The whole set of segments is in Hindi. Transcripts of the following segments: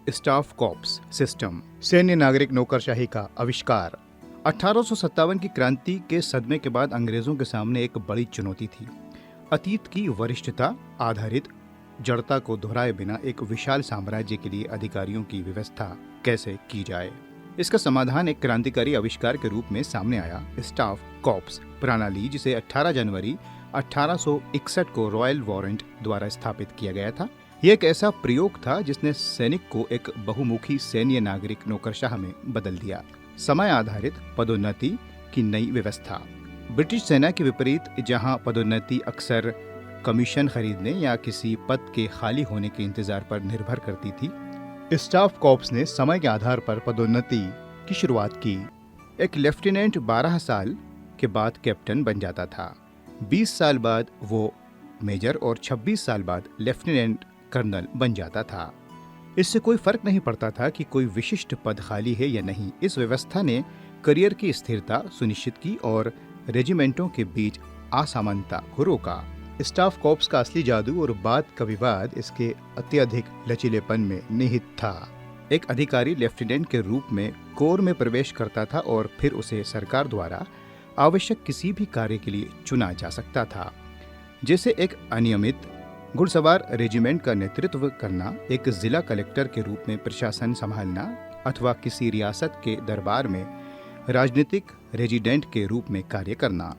स्टाफ कॉर्प्स सिस्टम, सैन्य नागरिक नौकरशाही का आविष्कार। 1857 की क्रांति के सदमे के बाद अंग्रेजों के सामने एक बड़ी चुनौती थी। अतीत की वरिष्ठता आधारित जड़ता को दोहराए बिना एक विशाल साम्राज्य के लिए अधिकारियों की व्यवस्था कैसे की जाए। इसका समाधान एक क्रांतिकारी आविष्कार के रूप में सामने आया, स्टाफ कॉर्प्स प्रणाली, जिसे 18 जनवरी 1861 को रॉयल वारंट द्वारा स्थापित किया गया था। यह एक ऐसा प्रयोग था जिसने सैनिक को एक बहुमुखी सैन्य नागरिक नौकरशाह में बदल दिया। समय आधारित पदोन्नति की नई व्यवस्था। ब्रिटिश सेना के विपरीत, जहां पदोन्नति अक्सर कमीशन खरीदने या किसी पद के खाली होने के इंतजार पर निर्भर करती थी, स्टाफ कॉर्प्स ने समय के आधार पर पदोन्नति की शुरुआत की। एक लेफ्टिनेंट 12 साल के बाद कैप्टन बन जाता था, 20 साल बाद वो मेजर और 26 साल बाद लेफ्टिनेंट कर्नल बन जाता था। इससे कोई फर्क नहीं पड़ता था कि कोई विशिष्ट पद खाली है या नहीं। इस व्यवस्था ने करियर की स्थिरता सुनिश्चित की और रेजिमेंटों के बीच असमानता को रोका। स्टाफ कॉर्प्स का असली जादू और बात का विवाद इसके अत्यधिक लचीलेपन में निहित था। एक अधिकारी लेफ्टिनेंट के रूप में कोर में प्रवेश करता था और फिर उसे सरकार द्वारा आवश्यक किसी भी कार्य के लिए चुना जा सकता था, जैसे एक अनियमित घुड़सवार रेजिमेंट का नेतृत्व करना, एक जिला कलेक्टर के रूप में प्रशासन संभालना, अथवा किसी रियासत के दरबार में राजनीतिक रेजिडेंट के रूप में कार्य करना।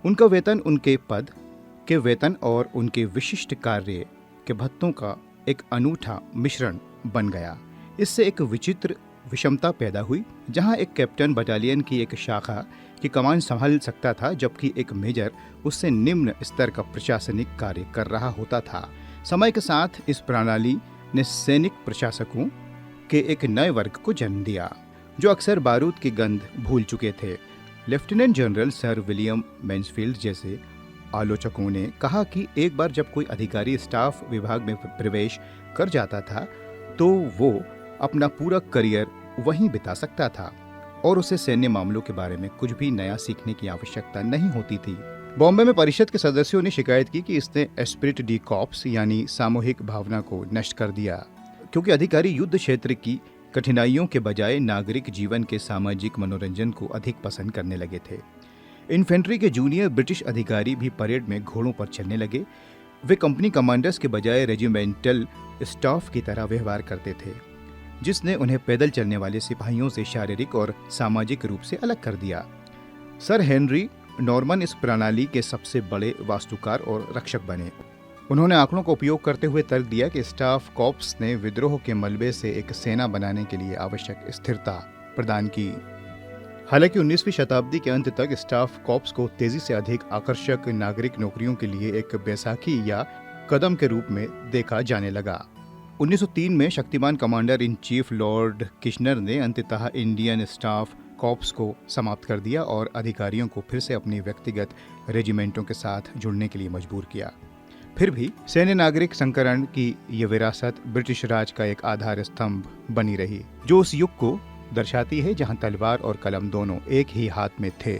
उनका वेतन उनके पद के वेतन और उनके विशिष्ट कार्य के भत्तों का एक अनूठा मिश्रण बन गया। इससे एक विचित्र विषमता पैदा हुई, जहां एक कैप्टन बटालियन की एक शाखा की कमान संभाल सकता था, जबकि एक मेजर उससे निम्न स्तर का प्रशासनिक कार्य कर रहा होता था। समय के साथ इस प्रणाली ने सैनिक प्रशासकों के एक नए वर्ग को जन्म दिया, जो अक्सर बारूद की गंध भूल चुके थे। Lieutenant general sir William Mansfield जैसे आलोचकों ने कहा कि एक बार जब कोई अधिकारी स्टाफ विभाग में प्रवेश कर जाता था, तो वो अपना पूरा करियर वहीं बिता सकता था और उसे सैन्य मामलों के बारे में कुछ भी नया सीखने की आवश्यकता नहीं होती थी। बॉम्बे में परिषद के सदस्यों ने शिकायत की कि इसने एस्पिरिट डी कॉर्प्स यानी सामूहिक भावना को नष्ट कर दिया, क्योंकि अधिकारी युद्ध क्षेत्र की कठिनाइयों के बजाय नागरिक जीवन के सामाजिक मनोरंजन को अधिक पसंद करने लगे थे। इन्फेंट्री के जूनियर ब्रिटिश अधिकारी भी परेड में घोड़ों पर चलने लगे। वे कंपनी कमांडर्स के बजाय रेजिमेंटल स्टाफ की तरह व्यवहार करते थे, जिसने उन्हें पैदल चलने वाले सिपाहियों से शारीरिक और सामाजिक रूप से अलग कर दिया। सर हेनरी नॉर्मन इस प्रणाली के सबसे बड़े वास्तुकार और रक्षक बने। उन्होंने आंकड़ों का उपयोग करते हुए तर्क दिया कि स्टाफ कॉर्प्स ने विद्रोह के मलबे से एक सेना बनाने के लिए आवश्यक स्थिरता प्रदान की। हालांकि 19वीं शताब्दी के अंत तक स्टाफ कॉर्प्स को तेजी से अधिक आकर्षक नागरिक नौकरियों के लिए एक बैसाखी या कदम के रूप में देखा जाने लगा। 1903 में शक्तिमान commander in chief Lord Kitchener ने अंततः इंडियन स्टाफ कॉर्प्स को समाप्त कर दिया और अधिकारियों को फिर से अपनी व्यक्तिगत रेजिमेंटों के साथ जुड़ने के लिए मजबूर किया। फिर भी सैन्य नागरिक संकरण की ये विरासत ब्रिटिश राज का एक आधार स्तंभ बनी रही, जो उस युग को दर्शाती है जहां तलवार और कलम दोनों एक ही हाथ में थे।